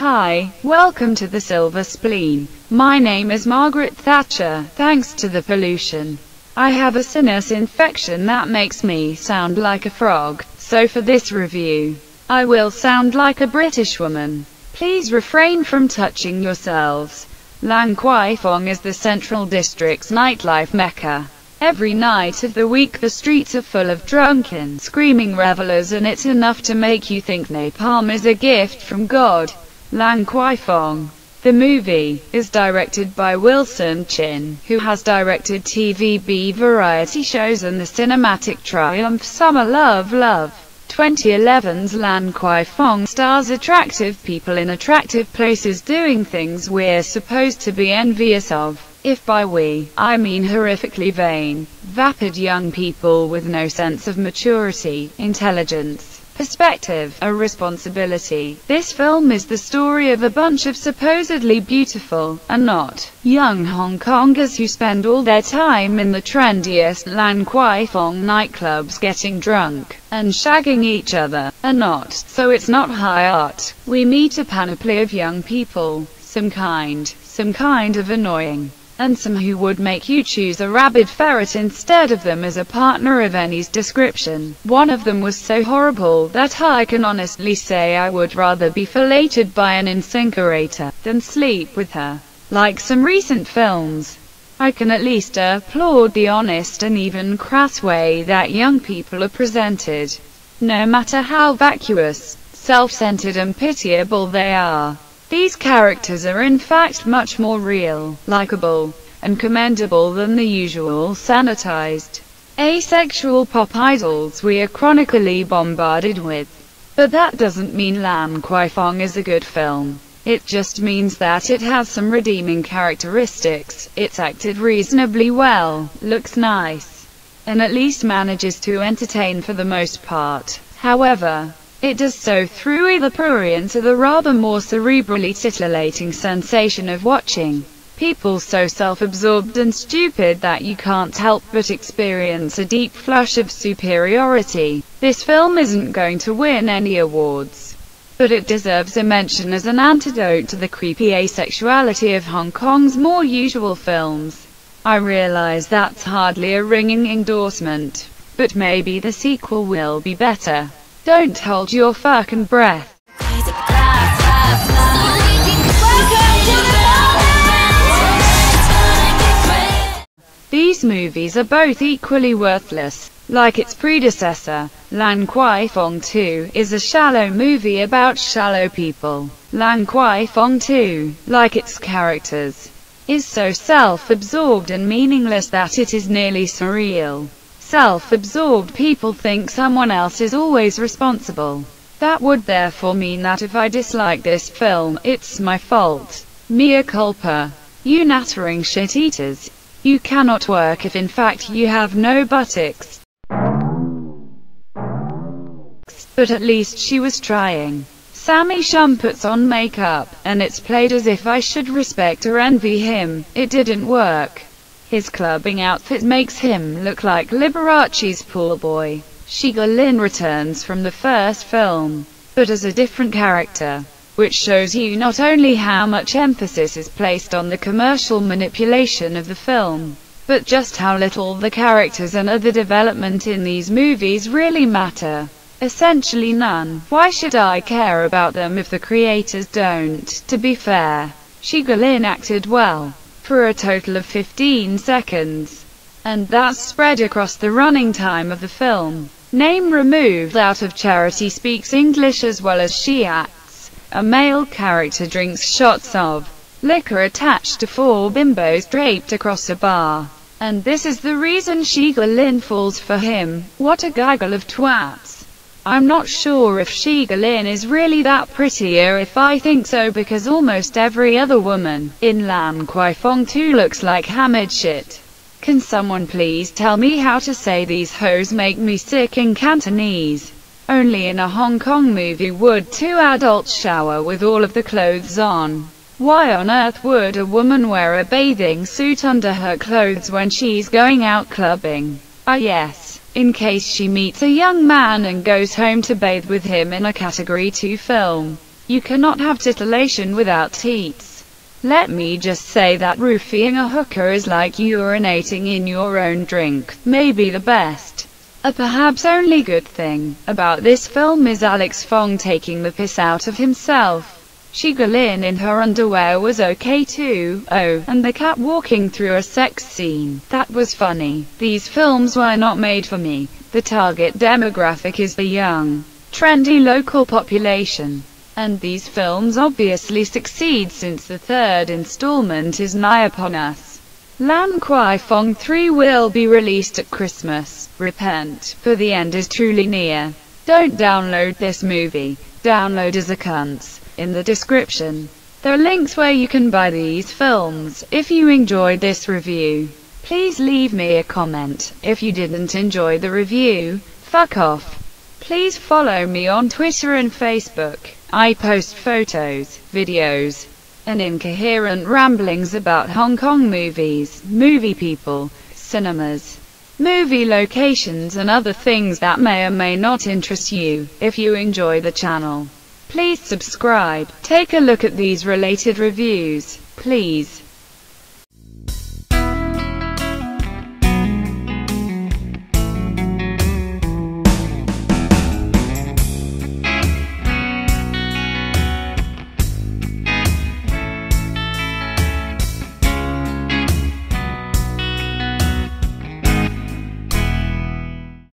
Hi, welcome to the Silver Spleen. My name is Margaret Thatcher. Thanks to the pollution, I have a sinus infection that makes me sound like a frog, so for this review, I will sound like a British woman. Please refrain from touching yourselves. Lan Kwai Fong is the Central District's nightlife mecca. Every night of the week the streets are full of drunken, screaming revelers, and it's enough to make you think napalm is a gift from God. Lan Kwai Fong, the movie, is directed by Wilson Chin, who has directed TVB variety shows and the cinematic triumph Summer Love Love. 2011's Lan Kwai Fong stars attractive people in attractive places doing things we're supposed to be envious of. If by we, I mean horrifically vain, vapid young people with no sense of maturity, intelligence, perspective, or responsibility. This film is the story of a bunch of supposedly beautiful, and not, young Hong Kongers who spend all their time in the trendiest Lan Kwai Fong nightclubs getting drunk, and shagging each other, and not, so it's not high art. We meet a panoply of young people, some kind of annoying, and some who would make you choose a rabid ferret instead of them as a partner of any description. One of them was so horrible that I can honestly say I would rather be filleted by an incinerator than sleep with her. Like some recent films, I can at least applaud the honest and even crass way that young people are presented, no matter how vacuous, self-centered and pitiable they are. These characters are in fact much more real, likable, and commendable than the usual sanitized, asexual pop idols we are chronically bombarded with. But that doesn't mean Lan Kwai Fong is a good film. It just means that it has some redeeming characteristics, it's acted reasonably well, looks nice, and at least manages to entertain for the most part. However, it does so through either prurience or the rather more cerebrally titillating sensation of watching people so self-absorbed and stupid that you can't help but experience a deep flush of superiority. This film isn't going to win any awards, but it deserves a mention as an antidote to the creepy asexuality of Hong Kong's more usual films. I realize that's hardly a ringing endorsement, but maybe the sequel will be better. Don't hold your fucking breath. These movies are both equally worthless. Like its predecessor, Lan Kwai Fong 2 is a shallow movie about shallow people. Lan Kwai Fong 2, like its characters, is so self-absorbed and meaningless that it is nearly surreal. Self-absorbed people think someone else is always responsible. That would therefore mean that if I dislike this film, it's my fault. Mea culpa. You nattering shit-eaters. You cannot work if in fact you have no buttocks. But at least she was trying. Sammy Shum puts on makeup, and it's played as if I should respect or envy him. It didn't work. His clubbing outfit makes him look like Liberace's pool boy. Shiga Lin returns from the first film, but as a different character, which shows you not only how much emphasis is placed on the commercial manipulation of the film, but just how little the characters and other development in these movies really matter. Essentially none. Why should I care about them if the creators don't? To be fair, Shiga Lin acted well for a total of 15 seconds, and that's spread across the running time of the film. Name removed out of Charity speaks English as well as she acts. A male character drinks shots of liquor attached to 4 bimbos draped across a bar, and this is the reason Shiga Lin falls for him. What a gaggle of twats. I'm not sure if Shiga Lin is really that pretty, or if I think so because almost every other woman in Lan Kwai Fong 2 looks like hammered shit. Can someone please tell me how to say these hoes make me sick in Cantonese? Only in a Hong Kong movie would 2 adults shower with all of the clothes on. Why on earth would a woman wear a bathing suit under her clothes when she's going out clubbing? Ah yes, in case she meets a young man and goes home to bathe with him in a Category 2 film. You cannot have titillation without teats. Let me just say that roofing a hooker is like urinating in your own drink. Maybe the best, perhaps only good thing, about this film is Alex Fong taking the piss out of himself. Shiga Lin in her underwear was okay too. Oh, and the cat walking through a sex scene. That was funny. These films were not made for me. The target demographic is the young, trendy local population. And these films obviously succeed since the third installment is nigh upon us. Lan Kwai Fong 3 will be released at Christmas. Repent, for the end is truly near. Don't download this movie. Downloaders are cunts. In the description, there are links where you can buy these films. If you enjoyed this review, please leave me a comment. If you didn't enjoy the review, fuck off. Please follow me on Twitter and Facebook. I post photos, videos, and incoherent ramblings about Hong Kong movies, movie people, cinemas, movie locations and other things that may or may not interest you. If you enjoy the channel, please subscribe. Take a look at these related reviews, please.